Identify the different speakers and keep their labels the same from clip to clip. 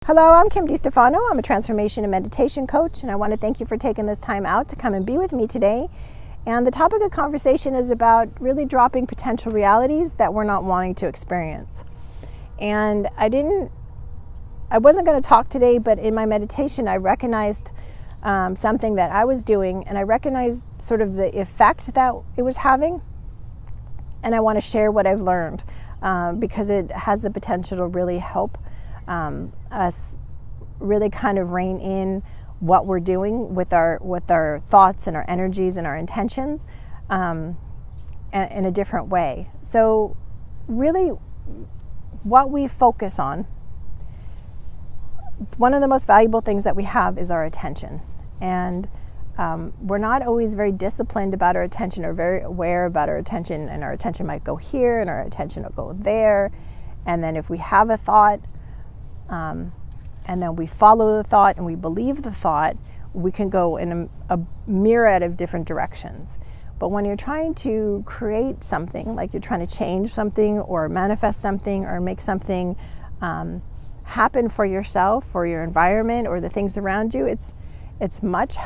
Speaker 1: Hello, I'm Kim DeStefano. I'm a transformation and meditation coach, and I want to thank you for taking this time out to come and be with me today. And the topic of conversation is about really dropping potential realities that we're not wanting to experience. And I wasn't going to talk today, but in my meditation, I recognized something that I was doing, and I recognized sort of the effect that it was having. And I want to share what I've learned because it has the potential to really help us really kind of rein in what we're doing with our thoughts and our energies and our intentions in a different way. So really what we focus on, one of the most valuable things that we have is our attention. And we're not always very disciplined about our attention or very aware about our attention, and our attention might go here and our attention will go there. And then if we have a thought, and then we follow the thought and we believe the thought, we can go in a myriad of different directions. But when you're trying to create something, like you're trying to change something or manifest something or make something happen for yourself or your environment or the things around you, it's much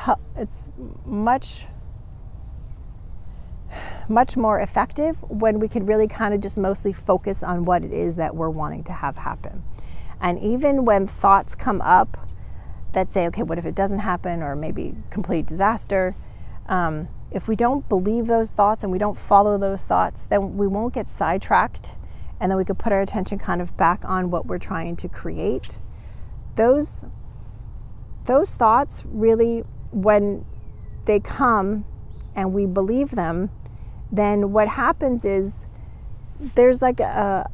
Speaker 1: more effective when we can really kind of just mostly focus on what it is that we're wanting to have happen. And even when thoughts come up that say, okay, what if it doesn't happen, or maybe complete disaster, if we don't believe those thoughts and we don't follow those thoughts, then we won't get sidetracked, and then we could put our attention kind of back on what we're trying to create. Those thoughts really, when they come and we believe them, then what happens is there's like a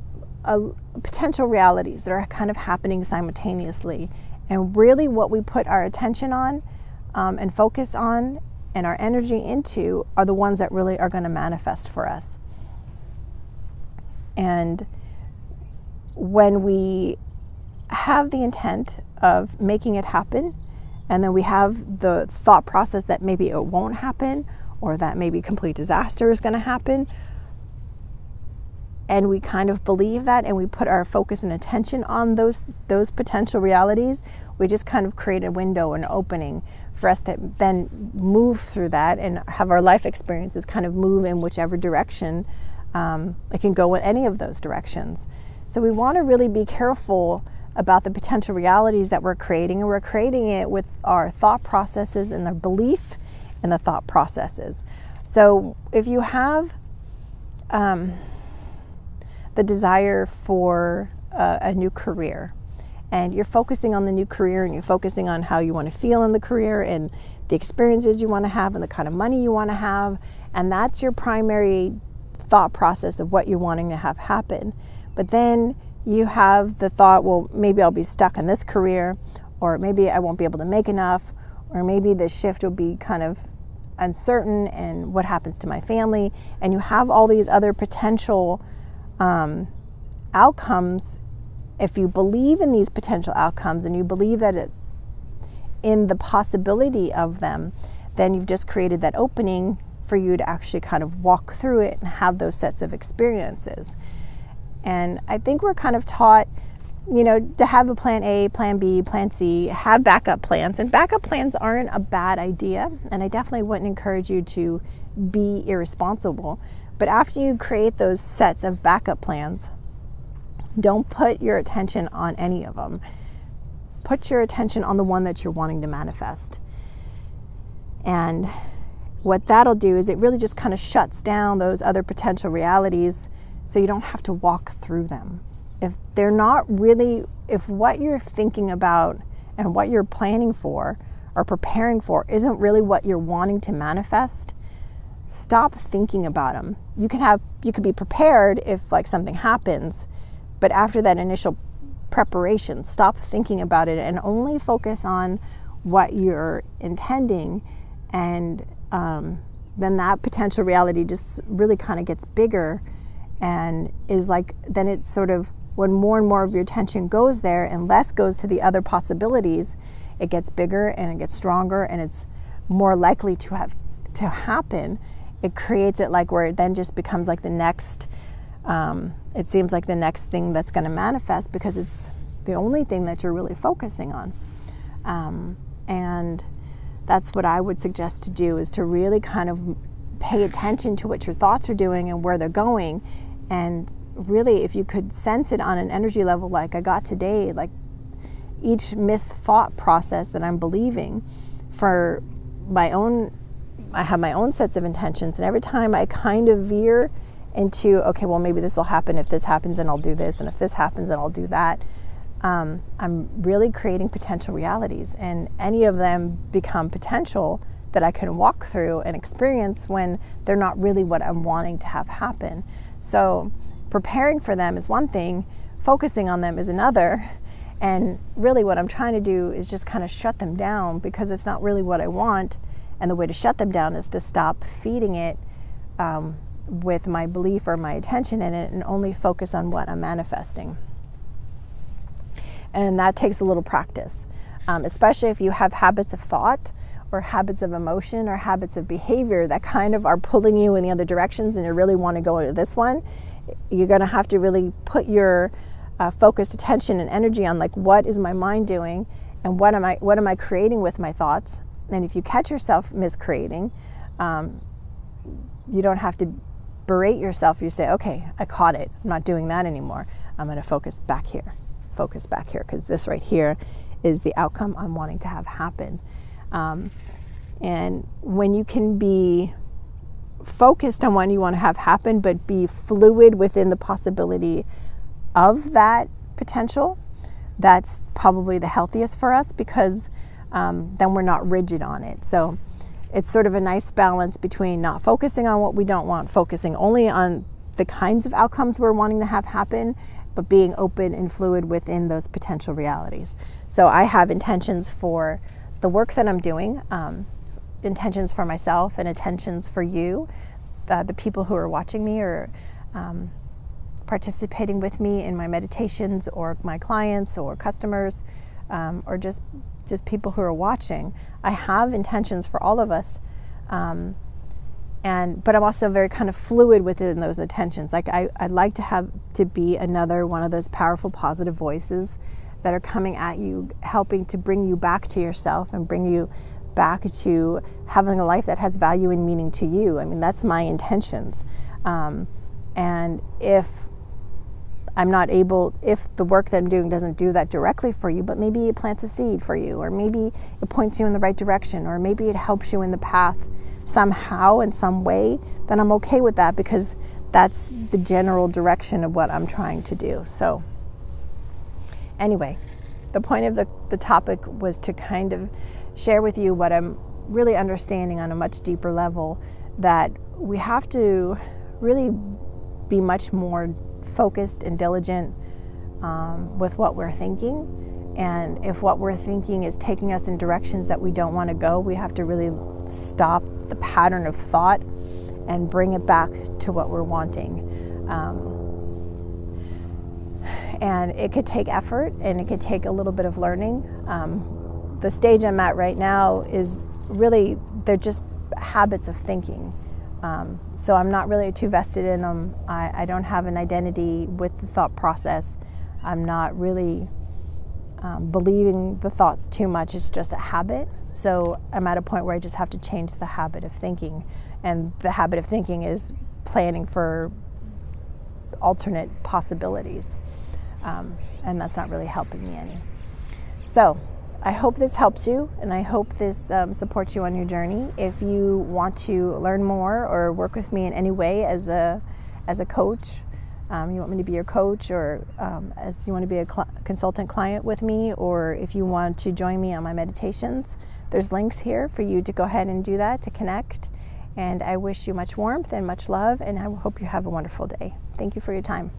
Speaker 1: potential realities that are kind of happening simultaneously. And really what we put our attention on and focus on and our energy into are the ones that really are going to manifest for us. And when we have the intent of making it happen, and then we have the thought process that maybe it won't happen, or that maybe complete disaster is going to happen, and we kind of believe that, and we put our focus and attention on those potential realities, we just kind of create a window, an opening for us to then move through that and have our life experiences kind of move in whichever direction. It can go in any of those directions. So we want to really be careful about the potential realities that we're creating, and we're creating it with our thought processes and the belief in the thought processes. So if you have the desire for a new career, and you're focusing on the new career, and you're focusing on how you want to feel in the career and the experiences you want to have and the kind of money you want to have, and that's your primary thought process of what you're wanting to have happen. But then you have the thought, well, maybe I'll be stuck in this career, or maybe I won't be able to make enough, or maybe the shift will be kind of uncertain, and what happens to my family, and you have all these other potential outcomes. If you believe in these potential outcomes and you believe that in the possibility of them, then you've just created that opening for you to actually kind of walk through it and have those sets of experiences. And I think we're kind of taught, to have a plan A, plan B, plan C, have backup plans. And backup plans aren't a bad idea. And I definitely wouldn't encourage you to be irresponsible. But after you create those sets of backup plans, don't put your attention on any of them. Put your attention on the one that you're wanting to manifest. And what that'll do is it really just kind of shuts down those other potential realities, so you don't have to walk through them. If they're not really, if what you're thinking about and what you're planning for or preparing for isn't really what you're wanting to manifest, stop thinking about them. You could be prepared if like something happens, but after that initial preparation, stop thinking about it and only focus on what you're intending. And then that potential reality just really kind of gets bigger, and is like, then it's sort of, when more and more of your attention goes there and less goes to the other possibilities, it gets bigger and it gets stronger, and it's more likely to happen. It creates it like where it then just becomes like the next, it seems like the next thing that's going to manifest, because the only thing that you're really focusing on. And that's what I would suggest to do, is to really kind of pay attention to what your thoughts are doing and where they're going. And really, if you could sense it on an energy level like I got today, like each missed thought process that I'm believing for my own, I have my own sets of intentions, and every time I kind of veer into, okay, well, maybe this will happen if this happens and I'll do this, and if this happens and I'll do that, I'm really creating potential realities, and any of them become potential that I can walk through and experience when they're not really what I'm wanting to have happen. So preparing for them is one thing, focusing on them is another, and really what I'm trying to do is just kind of shut them down, because it's not really what I want, and the way to shut them down is to stop feeding it with my belief or my attention in it, and only focus on what I'm manifesting. And that takes a little practice, especially if you have habits of thought or habits of emotion or habits of behavior that kind of are pulling you in the other directions, and you really want to go into this one. You're going to have to really put your focused attention and energy on, like, what is my mind doing, and what am I creating with my thoughts. And if you catch yourself miscreating, you don't have to berate yourself. You say, okay, I caught it, I'm not doing that anymore, I'm going to focus back here, because this right here is the outcome I'm wanting to have happen. And when you can be focused on what you want to have happen, but be fluid within the possibility of that potential, that's probably the healthiest for us, because then we're not rigid on it. So it's sort of a nice balance between not focusing on what we don't want, focusing only on the kinds of outcomes we're wanting to have happen, but being open and fluid within those potential realities. So I have intentions for the work that I'm doing, intentions for myself, and intentions for you, the people who are watching me or participating with me in my meditations, or my clients or customers, or just people who are watching. I have intentions for all of us, but I'm also very kind of fluid within those intentions. Like I'd like to be another one of those powerful, positive voices that are coming at you, helping to bring you back to yourself and bring you back to having a life that has value and meaning to you. I mean, that's my intentions. And if I'm not able, if the work that I'm doing doesn't do that directly for you, but maybe it plants a seed for you, or maybe it points you in the right direction, or maybe it helps you in the path somehow, in some way, then I'm okay with that, because that's the general direction of what I'm trying to do. So anyway, the point of the topic was to kind of share with you what I'm really understanding on a much deeper level, that we have to really be much more focused and diligent with what we're thinking. And if what we're thinking is taking us in directions that we don't want to go, we have to really stop the pattern of thought and bring it back to what we're wanting. And it could take effort, and it could take a little bit of learning. The stage I'm at right now is really, they're just habits of thinking. So I'm not really too vested in them. I don't have an identity with the thought process. I'm not really believing the thoughts too much. It's just a habit. So I'm at a point where I just have to change the habit of thinking. And the habit of thinking is planning for alternate possibilities. And that's not really helping me any. So I hope this helps you, and I hope this supports you on your journey. If you want to learn more or work with me in any way as a coach, you want me to be your coach, or as you want to be a consultant client with me, or if you want to join me on my meditations, there's links here for you to go ahead and do that, to connect. And I wish you much warmth and much love, and I hope you have a wonderful day. Thank you for your time.